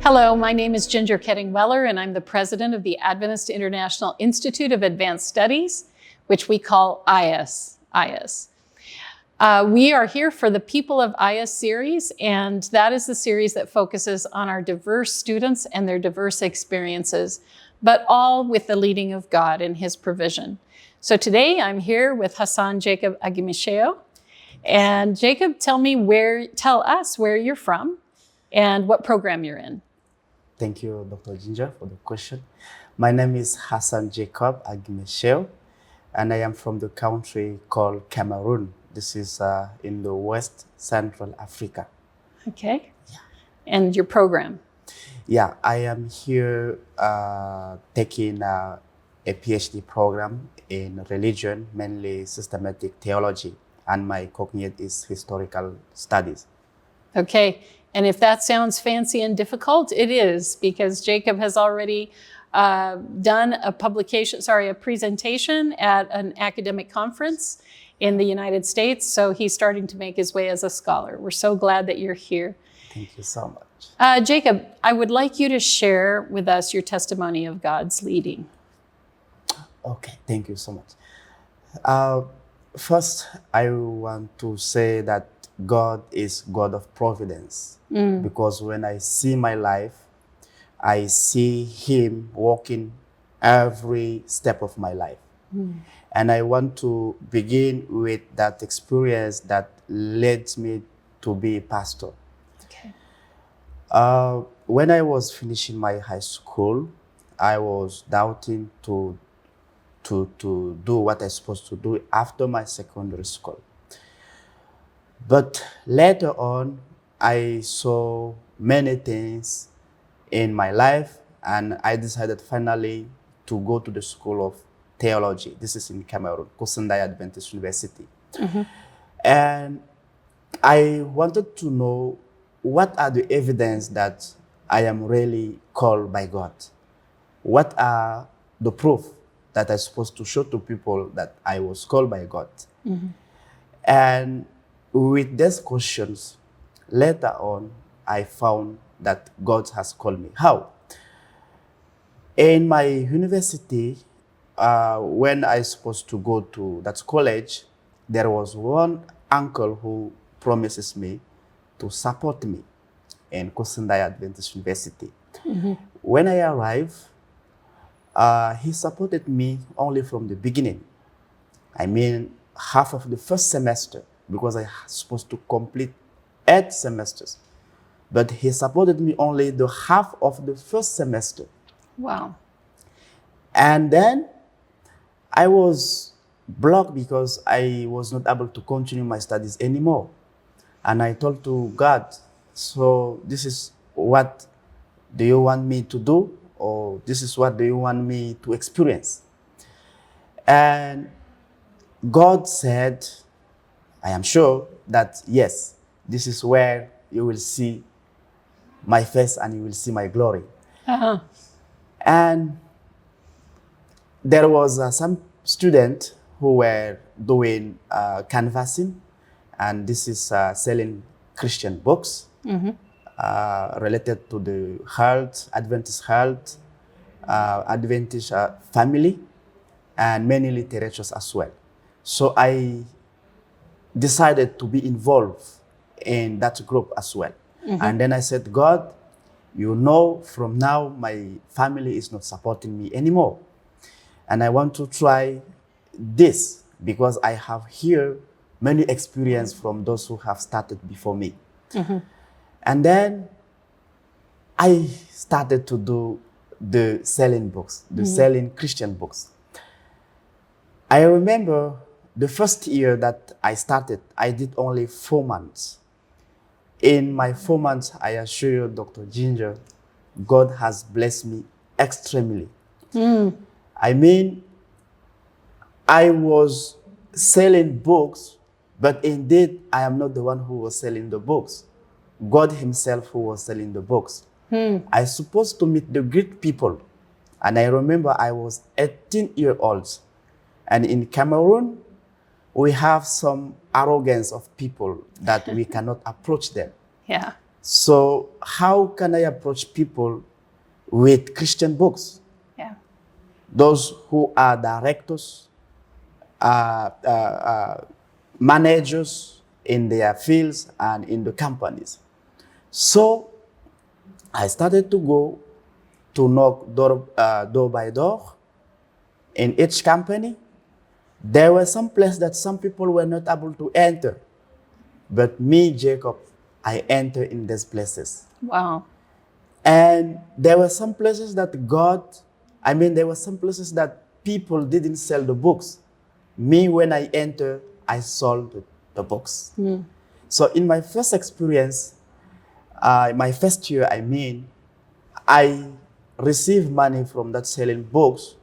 Hello, my name is Ginger Ketting-Weller, and I'm the president of the Adventist International Institute of Advanced Studies, which we call AIIAS. We are here for the People of AIIAS series, and that is the series that focuses on our diverse students and their diverse experiences, but all with the leading of God and His provision. So today I'm here with Hassan Jacob Agimisheo. And Jacob, tell us where you're from and what program you're in. Thank you, Dr. Ginger, for the question. My name is Hassan Jacob Agimisheo, and I am from the country called Cameroon. This is in the West Central Africa. Okay. Yeah. And your program? Yeah, I am here taking a PhD program in religion, mainly systematic theology, and my cognate is historical studies. Okay. And if that sounds fancy and difficult, it is, because Jacob has already done a presentation at an academic conference in the United States. So he's starting to make his way as a scholar. We're so glad that you're here. Thank you so much. Jacob, I would like you to share with us your testimony of God's leading. Okay, thank you so much. First, I want to say that God is God of providence, because when I see my life, I see Him walking every step of my life. And I want to begin with that experience that led me to be a pastor. Okay. When I was finishing my high school, I was doubting to do what I'm supposed to do after my secondary school. But later on, I saw many things in my life, and I decided finally to go to the School of Theology. This is in Cameroon, Kusandai Adventist University. And I wanted to know what are the evidence that I am really called by God. What are the proof that I'm supposed to show to people that I was called by God? And with these questions, later on, I found that God has called me. How? In my university, when I was supposed to go to that college, there was one uncle who promises me to support me in Kusandai Adventist University. When I arrived, he supported me only from the beginning. I mean, half of the first semester, because I was supposed to complete 8 semesters. But he supported me only the half of the first semester. Wow. And then I was blocked because I was not able to continue my studies anymore. And I told to God, so this is what do you want me to do? Or this is what do you want me to experience? And God said, I am sure that yes, this is where you will see my face and you will see my glory. And there was some student who were doing canvassing, and this is selling Christian books related to the health, Adventist health, Adventist family, and many literatures as well. So I decided to be involved in that group as well. And then I said, God, you know, from now my family is not supporting me anymore. And I want to try this because I have here many experience from those who have started before me. And then I started to do the selling books, the selling Christian books. I remember the first year that I started, I did only 4 months. In my 4 months, I assure you, Dr. Ginger, God has blessed me extremely. I mean, I was selling books, but indeed, I am not the one who was selling the books. God Himself who was selling the books. I was supposed to meet the Greek people. And I remember I was 18-year-old. And in Cameroon, we have some arrogance of people that we cannot approach them. Yeah. So how can I approach people with Christian books? Yeah. Those who are directors, managers in their fields and in the companies. So I started to go to knock door by door in each company. There were some places that some people were not able to enter. But me, Jacob, I entered in these places. Wow. And there were some places that there were some places that people didn't sell the books. Me, when I entered, I sold the books. So in my first experience, my first year, I received money from that selling books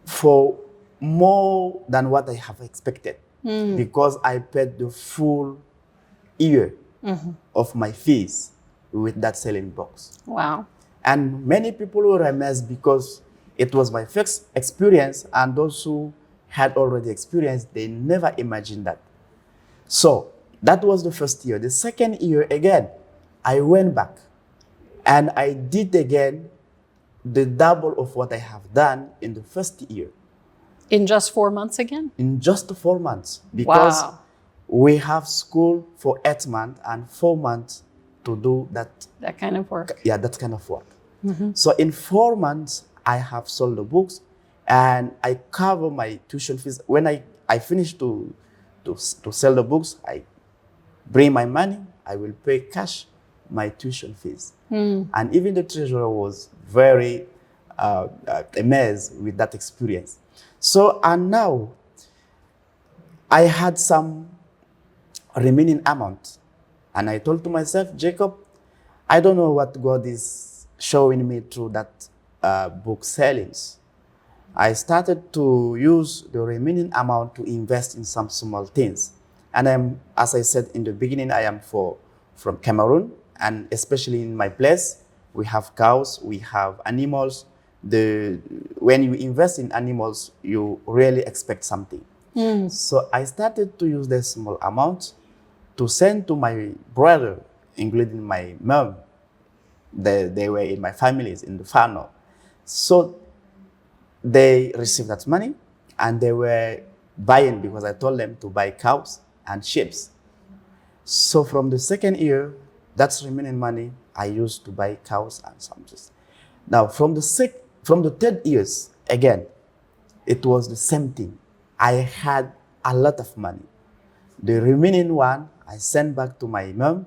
for more than what I have expected, because I paid the full year of my fees with that selling books. Wow. And many people were amazed because it was my first experience, and those who had already experienced, they never imagined that. So that was the first year. The second year, again, I went back and I did again the double of what I have done in the first year. In just 4 months again? In just 4 months. Because Wow. we have school for 8 months and 4 months to do that. That kind of work. Yeah, that kind of work. So in 4 months, I have sold the books and I cover my tuition fees. When I finish to sell the books, I bring my money, I will pay cash my tuition fees. And even the treasurer was very amazed with that experience. So, and now I had some remaining amount. And I told to myself, Jacob, I don't know what God is showing me through that book sellings. I started to use the remaining amount to invest in some small things. And as I said in the beginning, I am from Cameroon, and especially in my place, we have cows, we have animals. When you invest in animals, you really expect something. So I started to use this small amount to send to my brother, including my mom. They were in my families in the family. So they received that money and they were buying, because I told them to buy cows and sheep. So from the second year, that's remaining money I used to buy cows and something. Now from the third years, again, it was the same thing. I had a lot of money. The remaining one, I sent back to my mom,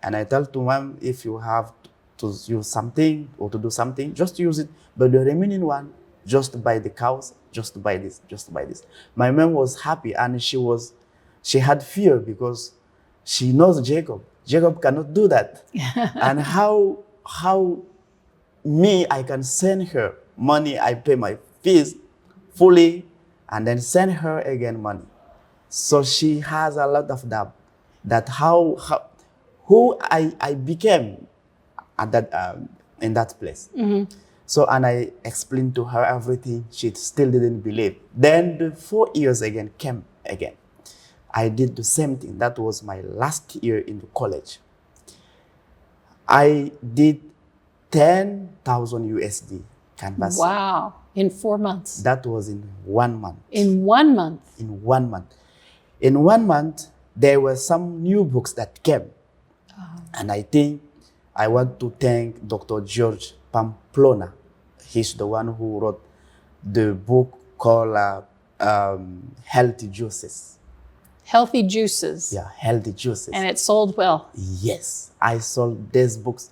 and I told to mom, if you have to use something or to do something, just use it. But the remaining one, just buy the cows, just buy this, just buy this. My mom was happy, and she had fear because she knows Jacob. Jacob cannot do that. And how I can send her money, I pay my fees fully, and then send her again money. So she has a lot of doubt that who I became at that in that place. So, and I explained to her everything. She still didn't believe. Then the 4 years again came again. I did the same thing. That was my last year in the college. I did 10,000 USD canvas. Wow. In 4 months. That was in 1 month. In 1 month. In 1 month. In 1 month, there were some new books that came. And I think I want to thank Dr. George Pamplona. He's the one who wrote the book called Healthy Juices. Healthy Juices. Yeah, Healthy Juices. And it sold well. Yes, I sold these books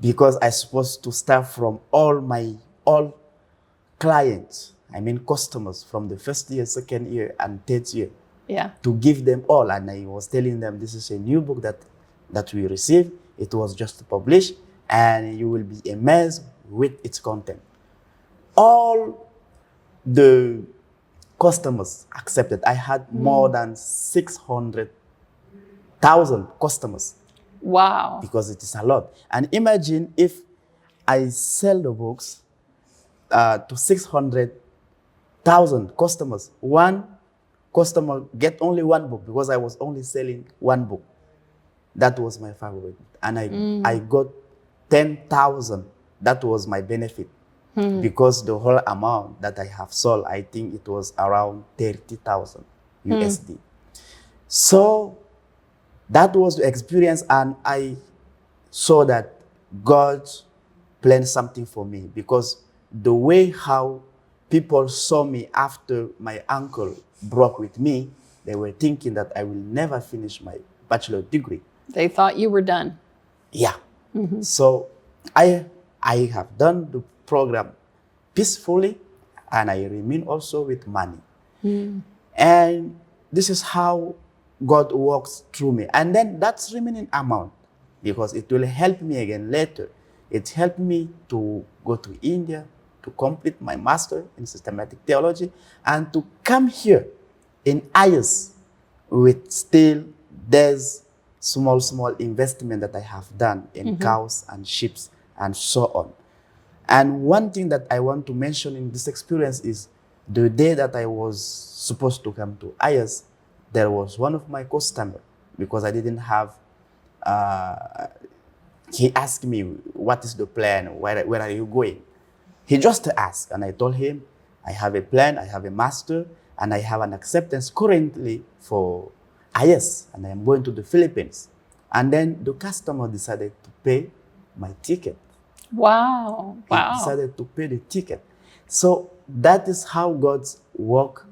because I supposed to start from all clients, customers from the first year, second year, and third year. Yeah. To give them all. And I was telling them, this is a new book that we received. It was just published, and you will be amazed with its content. All the customers accepted. I had more than 600,000 customers. Wow. Because it is a lot. And imagine if I sell the books to 600,000 customers. One customer get only one book, because I was only selling one book. That was my favorite. And I got 10,000. That was my benefit. Because the whole amount that I have sold, I think it was around 30,000 USD. So that was the experience, and I saw that God planned something for me, because the way how people saw me after my uncle broke with me, they were thinking that I will never finish my bachelor degree. They thought you were done. Yeah. So I have done the program peacefully, and I remain also with money. And this is how God works through me. And then that's remaining amount, because it will help me again later. It helped me to go to India to complete my master in systematic theology, and to come here in AIIAS with still there's small investment that I have done in cows and sheep and so on. And one thing that I want to mention in this experience is the day that I was supposed to come to AIIAS, there was one of my customers, because I didn't have, he asked me, what is the plan? Where are you going? He just asked, and I told him, I have a plan, I have a master, and I have an acceptance currently for AIIAS, and I am going to the Philippines. And then the customer decided to pay my ticket. Wow. He decided to pay the ticket. So that is how God's work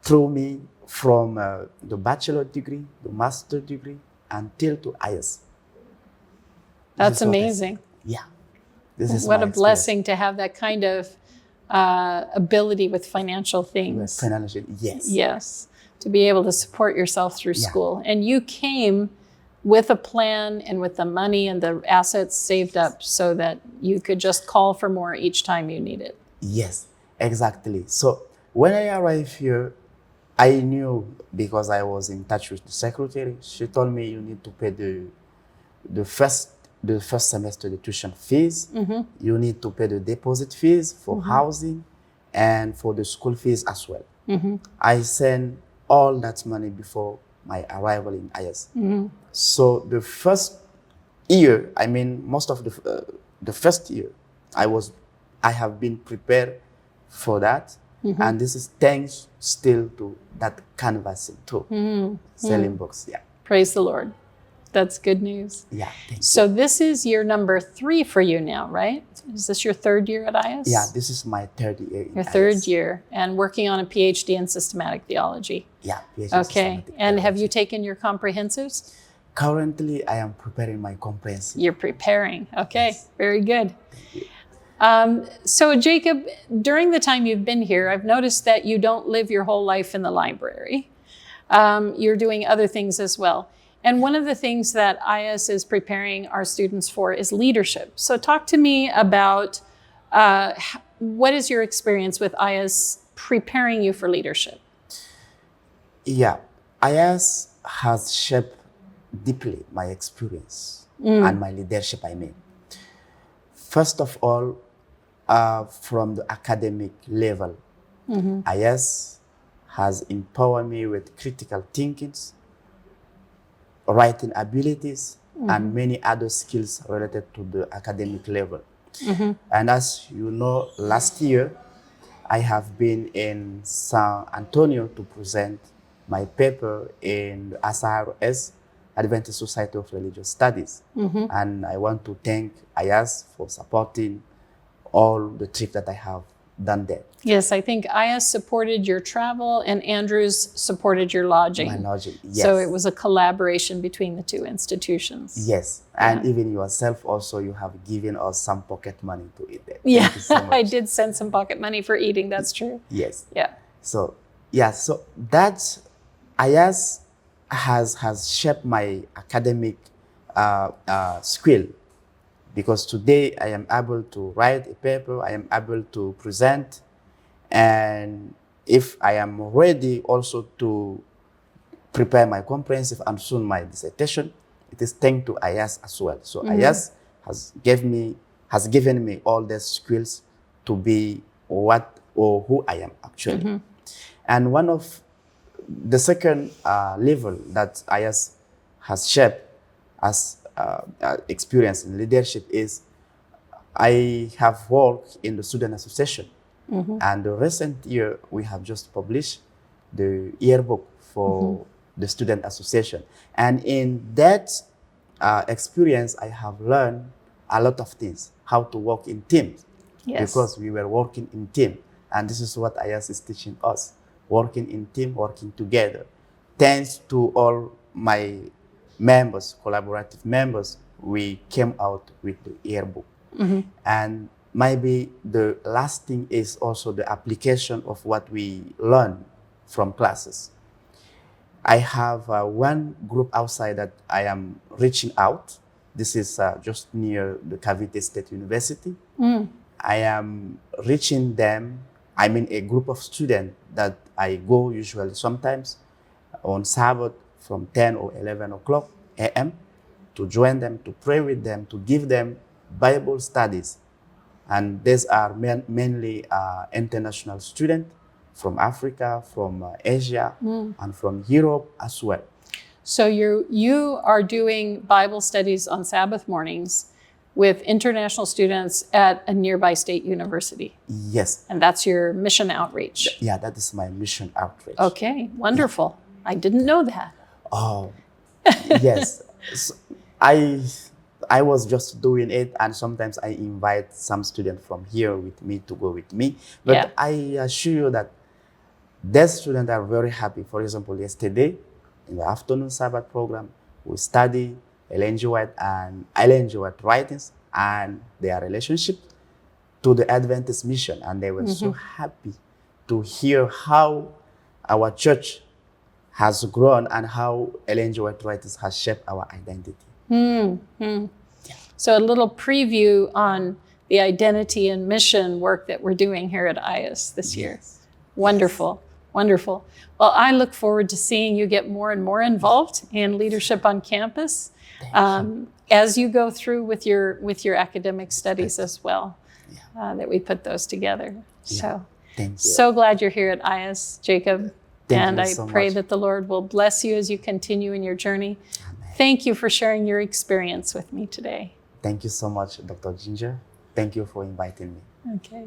through me from the bachelor degree, the master degree, until to AIIAS. That's amazing. Yeah. This is what my a blessing to have that kind of ability with financial things. Financial, yes. Yes. To be able to support yourself through school. And you came with a plan and with the money and the assets saved up so that you could just call for more each time you need it. Yes, exactly. So when I arrived here, I knew, because I was in touch with the secretary. She told me you need to pay the first semester the tuition fees. You need to pay the deposit fees for housing and for the school fees as well. I sent all that money before my arrival in AIIAS. So the first year, I mean, most of the first year, I have been prepared for that. And this is thanks still to that canvassing too, selling books. Yeah. Praise the Lord. That's good news. Yeah. Thank So you. this is year number 3 for you now, right? Is this your 3rd year at AIIAS? Yeah, this is my 3rd year in Your AIIAS. 3rd year, and working on a PhD in systematic theology. Yeah. PhD in Okay. systematic And have theology. you taken your comprehensives? Currently, I am preparing my comprehensive. You're preparing. Okay. Yes. Very good. Thank you. So Jacob, during the time you've been here, I've noticed that you don't live your whole life in the library. You're doing other things as well. And one of the things that AIIAS is preparing our students for is leadership. So talk to me about what is your experience with AIIAS preparing you for leadership? Yeah, AIIAS has shaped deeply my experience and my leadership, I mean. First of all, from the academic level, AIIAS has empowered me with critical thinking, writing abilities, and many other skills related to the academic level. And as you know, last year, I have been in San Antonio to present my paper in the AIIAS, Adventist Society of Religious Studies. And I want to thank AIIAS for supporting all the trips that I have done there. Yes, I think AIIAS supported your travel and Andrews supported your lodging. My lodging, yes. So it was a collaboration between the two institutions. Yes, and even yourself also, you have given us some pocket money to eat there. Yeah, Thank you so much. I did send some pocket money for eating, that's true. Yes. Yeah. So, yeah, so that AIIAS has shaped my academic skill, because today I am able to write a paper, I am able to present, and if I am ready also to prepare my comprehensive and soon my dissertation, it is thanks to AIIAS as well. So AIIAS has given me all the skills to be what or who I am actually. And one of the second level that AIIAS has shaped as experience in leadership is I have worked in the student association. And the recent year, we have just published the yearbook for the student association. And in that experience, I have learned a lot of things, how to work in teams, because we were working in team. And this is what AIIAS is teaching us, working in team, working together. Thanks to all my members, collaborative members, we came out with the yearbook. And maybe the last thing is also the application of what we learn from classes. I have one group outside that I am reaching out. This is just near the Cavite State University. I am reaching them. I mean, a group of students that I go usually sometimes on Sabbath from 10 or 11 o'clock a.m. to join them, to pray with them, to give them Bible studies. And these are mainly international students from Africa, from Asia, and from Europe as well. So you are doing Bible studies on Sabbath mornings with international students at a nearby state university. Yes. And that's your mission outreach. Yeah, that is my mission outreach. Okay, wonderful. Yeah. I didn't know that. Oh, yes. So I was just doing it, and sometimes I invite some students from here with me to go with me. But I assure you that these students are very happy. For example, yesterday in the afternoon Sabbath program, we study Ellen G. White and Ellen G. White writings and their relationship to the Adventist mission. And they were so happy to hear how our church has grown and how Ellen G. White writings has shaped our identity. So a little preview on the identity and mission work that we're doing here at AIIAS this year. Wonderful, wonderful. Well, I look forward to seeing you get more and more involved in leadership on campus as you go through with your academic studies as well, that we put those together. So, so glad you're here at AIIAS, Jacob. And I pray that the Lord will bless you as you continue in your journey. Amen. Thank you for sharing your experience with me today. Thank you so much, Dr. Ginger. Thank you for inviting me. Okay.